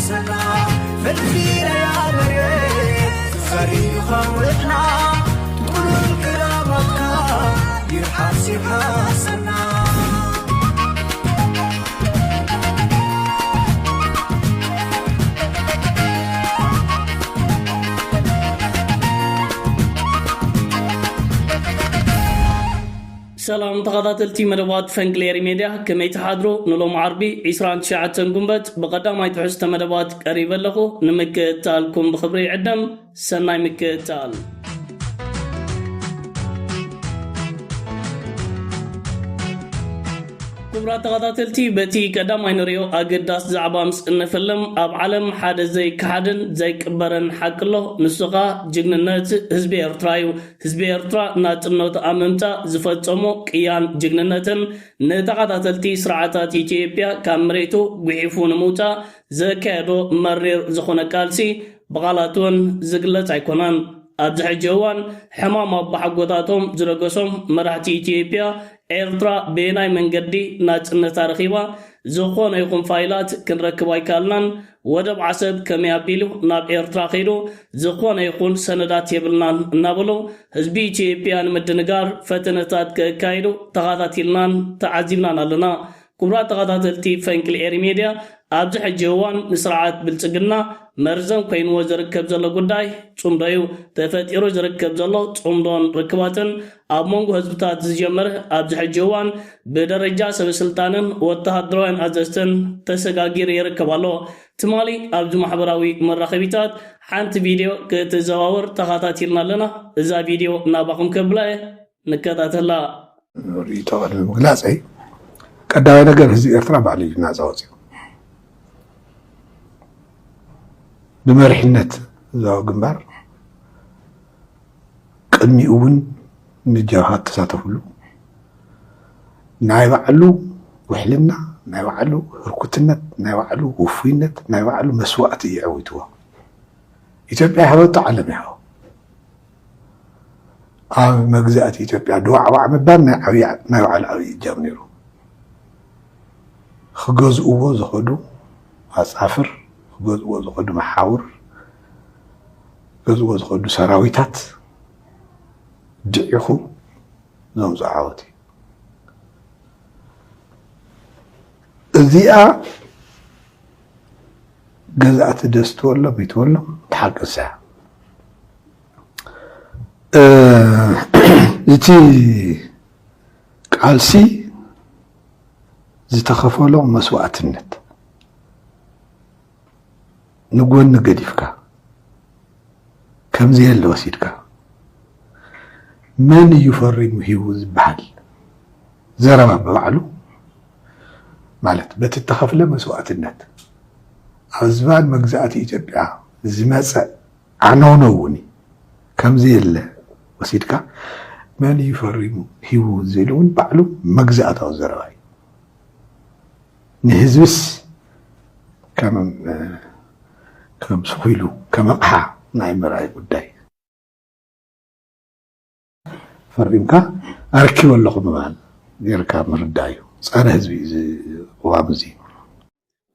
حاسنا فالفيرة يا مريت فريق خوتنا تقول كرامتك يحاسب حاسنا سلام تغاداتلتي مدبات فنكليري ميديا كما يتحادروا نلوم عربي 29 قنبت بقدام يتحست مدبات قريبا لكو نمكتالكم بخبري عدم سناي مكتال كبرات تغاداتلتي بتي قدام ينريو اقداس زعبامس انفلم اب عالم حاد زي كحادن زي كبرن حق الله نسوغا جننات حزبي ارترايو حزبي ارترا ناتنوت امنتا زفتمو قيان جنناتن نتغاداتلتي سرعاتات ايثيوبيا كامريتو غيفون موتا زكادو مرير زخونه قالسي بغالاتون زغلت ايكونان ابزحجوان حمام بحقوتاتهم زرغسوم مرحتي ايثيوبيا ኤርትራ በናይ መንገዲ ናጽነት ታሪኽዋ ዝኾነ ይኹን ፋይላት ክንረክብ አይካልናን ወደብ ዓሰብ ከመያቢሉ ናብ ኤርትራ ኸይዶ ዝኾነ ይኹን ሰነዳት የብልናን እናብሎ ህዝቢ ኢትዮጵያን ምድንጋር ፈተነታት ከካይዶ ተኻታቲልናን ተዓዚምናን ኣለና ኩብራ ተኻታተልቲ ፈንቅል ኤሪ ሚድያ ኣብዚ ሕጂ እዋን ንስርዓት ብልጽግና መርዘም ኮይንዎ ዝርከብ ዘሎ ጉዳይ ጹምዶዩ ተፈጢሩ ዝርከብ ዘሎ ጹምዶን ርክባትን ኣብ መንጎ ህዝብታት ዝጀመረ ኣብዚ ሕጂ እዋን ብደረጃ ሰበስልጣንን ወተሃደራውያን ኣዘዝትን ተሰጋጊር ይርከብ ኣሎ ትማሊ ኣብዚ ማሕበራዊ መራኸቢታት ሓንቲ ቪድዮ ክትዘዋወር ተኻታቲልና ኣለና እዛ ቪድዮ ናባኹም ከብላየ ንከታተላ ሪቶ ምግላጽይ ቀዳማይ ነገር ህዝቢ ኤርትራ ባዕሉ ናጻ ወፅዩ بمرحنة ذو جنبار قدمي أون نجاهات تساتفلو نايب علو وحلنا نايب علو ركوتنت نايب علو وفينت نايب علو مسوات يعويتوها إثيوبيا هذا تعلم ياهو مجزات إثيوبيا دواء وعمبان نايب على أوي جامنيرو خجوز أوه زخدو أسافر جزء وزخد محاور جزء وزخد سراويتات دعيخو نوم زعواتي الذئة جزءات دستو ولا بيت ولا تحق الساعة زتي قالسي زتخفوا لهم مسوأة النت نقول نقديفك كم زي اللي وسيدك من يفرم هيوز بحل زرما ببعلو مالت بتتخف له مسوءات النت عزبان مجزات إيجابية زماسة عنونوني كم زي اللي وسيدك من يفرم هيوز زيلون بعلو مجزات أو زرواي نهزبس كم سخيلو كم أقحى نايم رأي قداي فرمكا أركي ولا خمال يركا مردايو صار هزبي وامزي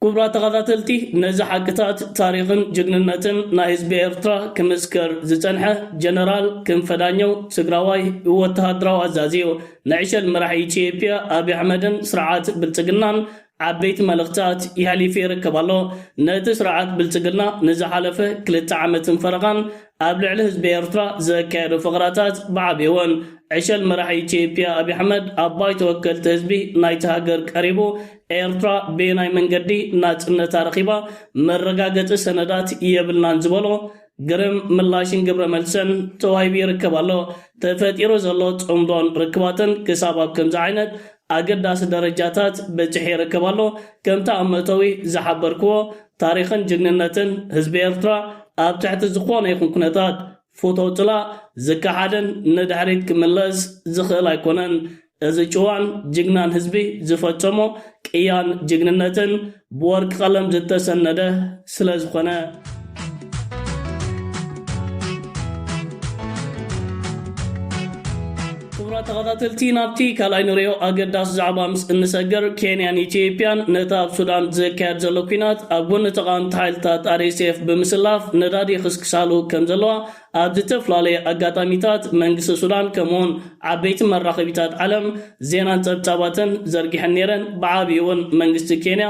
كبرى تغذاتلتي نزح حقتات تاريخن جننتن نايز بإرترا كمسكر زتنحة جنرال كم فدانيو سقراواي وتهدراو عزازيو نعيش المرحي تشيبيا أبي حمدن سرعات بالتقنان عبيت ملغتات يحلي في ركبالو نتسرعات بالتقلنا نزحالفه كلتا عامة فرغان قبل حزب إرترا زكايرو فقراتات بعبيوان عشال مرحي تشيبيا أبي حمد أباي توكل تهزبي نايت هاجر قريبو إرترا بيناي منقدي نات نتارخيبا مرقاقت السندات يبلنا نزبالو قرم ملاشين قبر ملسن توهيبي ركبالو تفتيرو زلوت عمدون ركباتن كساباب كم زعينت أقداس درجاتات بجحير كبالو كم تأمتوي زحبركو تاريخا جننتن حزب إرترا أب تحت زخوان يكون كنتات فوتو طلا زكا حدن ندحريت كملز زخيل يكونن ازجوان جنان حزبي زفتمو كيان جننتن بورك قلم زتسنده سلازخونه ተኸታተልቲ ናብቲ ካልኣይ ንሪኦ ኣገዳሲ ዛዕባ ምስ እንሰገር ኬንያን ኢትዮጵያን ነታ ኣብ ሱዳን ዘካየድ ዘሎ ኩናት ኣብ ጎኒ ተቃወምቲ ሓይልታት RSF ብምስላፍ ነዳዲ ክስክሳሉ ከም ዘለዋ ኣብ ዝተፈላለዩ ኣጋጣሚታት መንግስቲ ሱዳን ከምኡውን ዓበይቲ መራኸቢታት ዓለም ዜናን ፀብፃባትን ዘርጊሐን ነይረን። ብዓብዪ እውን መንግስቲ ኬንያ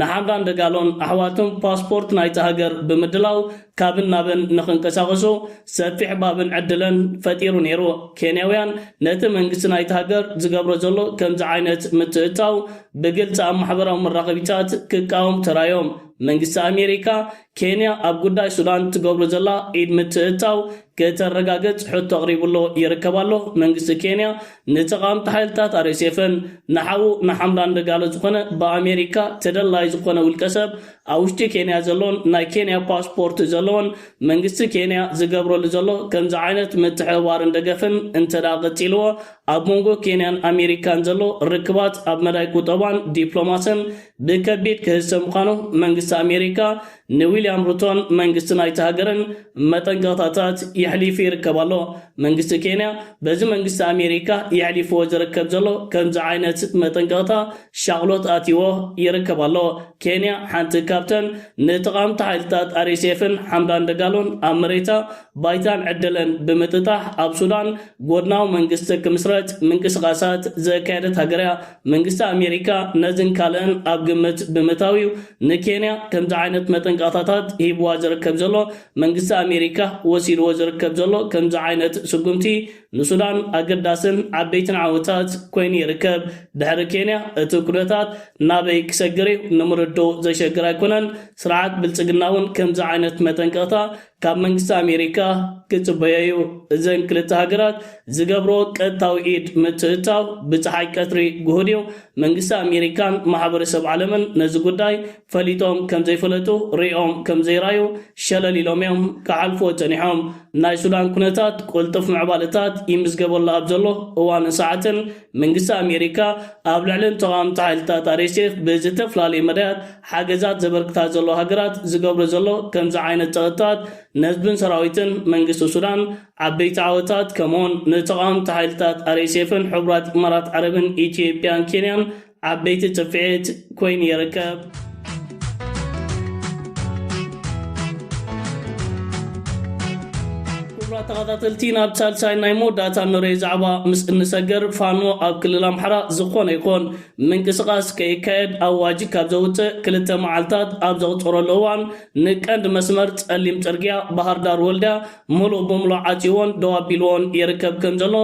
ንሓምዳን ደጋሎን ኣሕዋቶም ፓስፖርት ናይቲ ሃገር ብምድላው ካብን ናብን ንኽንቀሳቐሱ ሰፊሕ ባብን ዕድልን ፈጢሩ ነይሩ። ኬንያውያን ነቲ መንግስቲ ናይቲ ሃገር ዝገብሮ ዘሎ ከምዚ ዓይነት ምትእታው ብግልፂ ኣብ ማሕበራዊ መራኸቢታት ክቃወም ተራዮም። መንግስቲ ኣሜሪካ ኬንያ ኣብ ጉዳይ ሱዳን ትገብሮ ዘላ ኢድ ምትእታው ከተረጋገጽ ሕቶ ኣቕሪቡሎ ይርከባሎ። መንግስቲ ኬንያ ንተቃወምቲ ሓይልታት RSFን ንሓዉ ንሓምዳን ደጋሎ ዝኾነ ብኣሜሪካ ተደላይ ዝኾነ ውልቀ ሰብ ኣብ ውሽጢ ኬንያ ዘሎን ናይ ኬንያ ፓስፖርት ዘለዎን መንግስቲ ኬንያ ዝገብረሉ ዘሎ ከምዚ ዓይነት ምትሕብባርን ደገፍን እንተዳ ቀፂልዎ ኣብ መንጎ ኬንያን ኣሜሪካን ዘሎ ርክባት ኣብ መዳይ ቁጠባን ዲፕሎማስን ብከቢድ ክህሰብ ምዃኑ መንግስቲ ኣሜሪካ ንዊልያም ሩቶን መንግስቲ ናይቲ ሃገርን መጠንቀቕታታት ይሕሊፉ ይርከባሎ። መንግስቲ ኬንያ በዚ መንግስቲ ኣሜሪካ ይሕሊፍዎ ዝርከብ ዘሎ ከምዚ ዓይነት መጠንቀቕታ ሻቕሎት ኣትይዎ ይርከባሎ። ኬንያ ሓንቲ ካብተን ንተቃወምቲ ሓይልታት RSFን ሓምዳን ደጋሎን ኣብ መሬታ ባይታን ዕድለን ብምጥጣሕ ኣብ ሱዳን ጎድናዊ መንግስቲ ክምስረት ምንቅስቃሳት ዘካየደት ሃገር እያ። መንግስቲ ኣሜሪካ ነዝን ካልእን ኣብ ግምት ብምእታዊው ንኬንያ ከምዚ ዓይነት መጠንቀቕታታት ሂብዋ ዝርከብ ዘሎ መንግስቲ ኣሜሪካ ወሲድዎ ዝርከብ ዘሎ ከምዚ ዓይነት ስጉምቲ ንሱዳን ኣገዳስን ዓበይትን ዓወታት ኮይኑ ይርከብ። ድሕሪ ኬንያ እቲ ኩነታት ናበይ ክሰግር ንምርዶ ዘሸግር ኣይኮነን። ስርዓት ብልፅግና እውን ከምዚ ዓይነት መጠንቀቕታ ካብ መንግስቲ ኣሜሪካ ክጽበዩ እዘን ክልተ ሃገራት ዝገብሮ ቀጥታዊ ኢድ ምትእታው ብፀሓይ ቀትሪ ጉህድዩ መንግስቲ ኣሜሪካን ማሕበረሰብ ዓለምን ነዚ ጉዳይ ፈሊጦም ከም ዘይፈለጡ ሪኦም ከም ዘይራዩ ሸለሊሎም እዮም ክሓልፎ ፀኒሖም። ናይ ሱዳን ኩነታት ቁልጡፍ ምዕባለታት ይምዝገበሉ ኣብ ዘሎ እዋን ሰዓትን መንግስቲ ኣሜሪካ ኣብ ልዕልን ተቃወምቲ ሓይልታት RSF ብዝተፈላለዩ መዳያት ሓገዛት ዘበርክታ ዘሎ ሃገራት ዝገብሮ ዘሎ ከምዚ ዓይነት ፀቕጥታት ነዝብን ሰራዊትን መንግስቲ ሱዳን ዓበይቲ ዓወታት ከምኡውን ንተቃወምቲ ሓይልታት RSFን ሕቡራት ኢማራት ዓረብን ኢትዮጵያን ኬንያን ዓበይቲ ፅፍዒት ኮይኑ ይርከብ። ተኸታተልቲ ናብ ሳልሳይ ናይ መወዳእታ ንሪኦ ዛዕባ ምስ እንሰገር ፋኖ ኣብ ክልል ኣምሓራ ዝኾነ ይኹን ምንቅስቓስ ከይካየድ ኣዋጅ ካብ ዘውፅእ 2 መዓልታት ኣብ ዘቕፅረሉ እዋን ንቀንዲ መስመር ጸሊም ጽርግያ ባህር ዳር ወልድያ ሙሉእ ብምሉእ ዓፂዎን ደው ኣቢልዎን ይርከብ ከም ዘሎ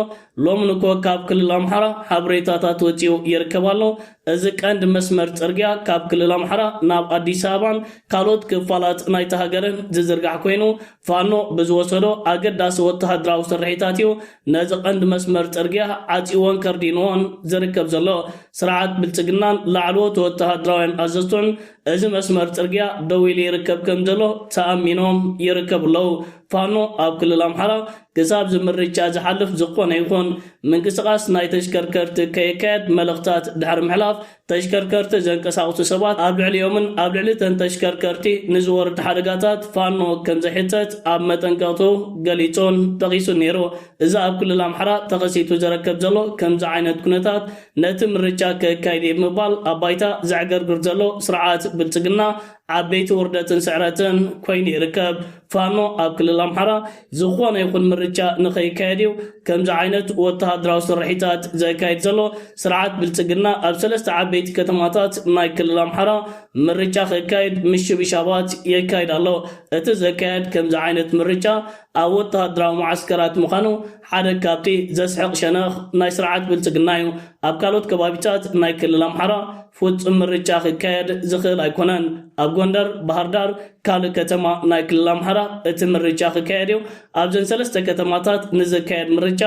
ሎሚ ንኮ ካብ ክልል ኣምሓራ ሓበሬታታት ወፂኡ ይርከብ ኣሎ። እዚ ቀንዲ መስመር ጽርግያ ካብ ክልል ኣምሓራ ናብ ኣዲስ ኣበባን ካልኦት ክፋላት ናይቲ ሃገርን ዝዝርጋሕ ኮይኑ ፋኖ ብዝወሰዶ ኣገዳሲ ወተሃደራዊ ስርሒታት እዩ ነዚ ቀንዲ መስመር ጽርግያ ዓፂዎን ከርዲንዎን ዝርከብ ዘሎ። ስርዓት ብልፅግናን ላዕለዎት ወተሃደራውያን ኣዘዝቶን እዚ መስመር ጽርግያ ደው ኢሉ ይርከብ ከም ዘሎ ተኣሚኖም ይርከቡ ኣለዉ። ፋኖ ኣብ ክልል ኣምሓራ ክሳብ ዝምርጫ ዝሓልፍ ዝኾነ ይኹን ምንቅስቓስ ናይ ተሽከርከርቲ ከይካየድ መልእኽታት ድሕሪ ምሕላፍ ተሽከርከርቲ ዘንቀሳቕሱ ሰባት ኣብ ልዕሊዮምን ኣብ ልዕሊ ተን ተሽከርከርቲ ንዝወርድ ሓደጋታት ፋኖ ከም ዘይሕተት ኣብ መጠንቀቕቱ ገሊጹን ጠቒሱን ነይሩ። እዚ ኣብ ክልል ኣምሓራ ተኸሲቱ ዝርከብ ዘሎ ከምዚ ዓይነት ኩነታት ነቲ ምርጫ ከካይድ ብምባል ኣብ ባይታ ዘዕገርግር ዘሎ ስርዓት ብልፅግና ዓበይቲ ውርደትን ስዕረትን ኮይኑ ይርከብ። ፋኖ ኣብ ክልል ኣምሓራ ዝኾነ ይኹን ምርጫ ንኸይካየድ እዩ ከምዚ ዓይነት ወተሃደራዊ ስርሒታት ዘካይድ ዘሎ ስርዓት ብልፅግና ኣብ 3 ዓበይቲ ከተማታት ናይ ክልል ኣምሓራ ምርጫ ከካይድ ምሽብሻባት የካይድ ኣሎ። እቲ ዘካየድ ከምዚ ዓይነት ምርጫ ኣብ ወተሃደራዊ ማዓስከራት ምዃኑ ሓደ ካብቲ ዘስሕቕ ሸነኽ ናይ ስርዓት ብልፅግና እዩ። ኣብ ካልኦት ከባቢታት ናይ ክልል ኣምሓራ ፍጹም ምርጫ ክካየድ ዝኽእል ኣይኮነን። ኣብ ጎንደር፣ ባህር ዳር ካልእ ከተማ ናይ ክልል ኣምሓራ እቲ ምርጫ ክካየድ እዩ። ኣብዘን 3 ከተማታት ንዝካየድ ምርጫ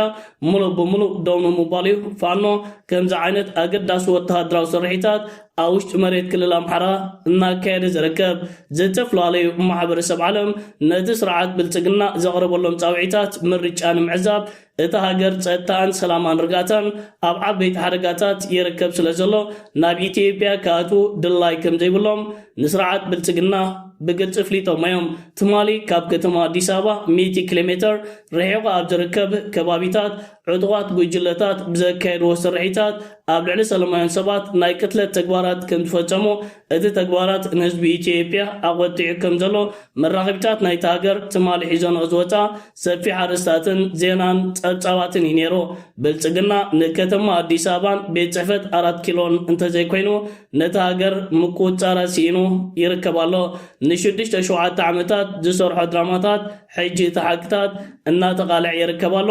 ሙሉእ ብምሉእ ደው ንምባል እዩ። ፋኖ ከምዚ ዓይነት ኣገዳሲ ወተሃደራዊ ስርሒታት ኣብ ውሽጢ መሬት ክልል ኣምሓራ እናካየደ ዝርከብ ዝተፈላለዩ ማሕበረሰብ ዓለም ነቲ ስርዓት ብልፅግና ዘቕርበሎም ፃውዒታት ምርጫ ንምዕዛብ እቲ ሃገር ጸጥታን ሰላማን ርጋታን ኣብ ዓበይቲ ሓደጋታት ይርከብ ስለ ዘሎ ናብ ኢትዮጵያ ካኣቱ ድላይ ከም ዘይብሎም ንስርዓት ብልጽግና ብግልጽ ፍሊጦም እዮም። ትማሊ ካብ ከተማ ኣዲስ ኣበባ 100 ኪሎ ሜትር ርሒቑ ኣብ ዝርከብ ከባቢታት ዕጡቓት ጉጅለታት ብዘካየድዎ ስርሒታት ኣብ ልዕሊ ሰላማውያን ሰባት ናይ ቅትለት ተግባራት ከም ዝፈጸሙ እቲ ተግባራት ንህዝቢ ኢትዮጵያ ኣቆጢዑ ከም ዘሎ መራኸቢታት ናይቲ ሃገር ትማሊ ሒዞንኦ ዝወፃ ሰፊሕ ኣርእስታትን ዜናን ጸብጻባትን እዩ ነይሩ። ብልጽግና ንከተማ ኣዲስ ኣበባን ቤት ጽሕፈት 4 ኪሎን እንተዘይኮይኑ ነቲ ሃገር ምቁፅጻር ሲኢኑ ይርከብ ኣሎ። ን6-7 ዓመታት ዝሰርሖ ድራማታት ሕጂ ተሓግታት እናተቃልዕ ይርከብ ኣሎ።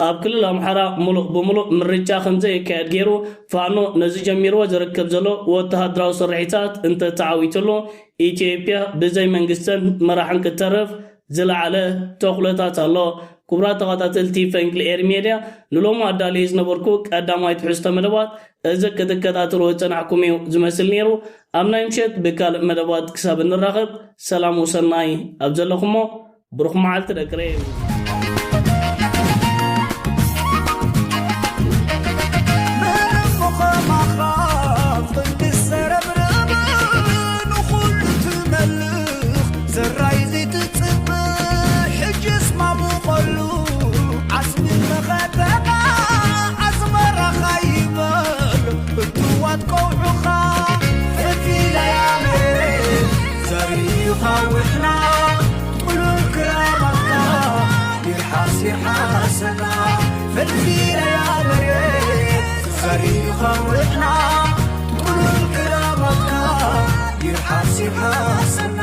ኣብ ክልል ኣምሓራ ሙሉእ ብሙሉእ ምርጫ ከምዘይካየድ ገይሩ ፋኖ ነዚ ጀሚርዎ ዝርከብ ዘሎ ወተሃደራዊ ስርሒታት እንተተዓዊትሉ ኢትዮጵያ ብዘይ መንግስትን መራሕን ክትተርፍ ዝለዓለ ተኽሎታት ኣሎ። ክቡራት ተኸታተልቲ ፈንቅል ኤር ሚድያ ንሎሚ ኣዳልየ ዝነበርኩ ቀዳማይ ትሕዝቶ መደባት እዚ ክትከታተልዎ ዝጸናሕኩም እዩ ዝመስል ነይሩ። ኣብ ናይ ምሸት ብካልእ መደባት ክሳብ እንራኸብ ሰላም ወሰናይ ኣብ ዘለኹሞ ብሩኽ መዓልቲ ደቅረ እዩ። فالفينا يا مريت صريخا وإحنا تقولوا الكلام يرحاسي حاسنا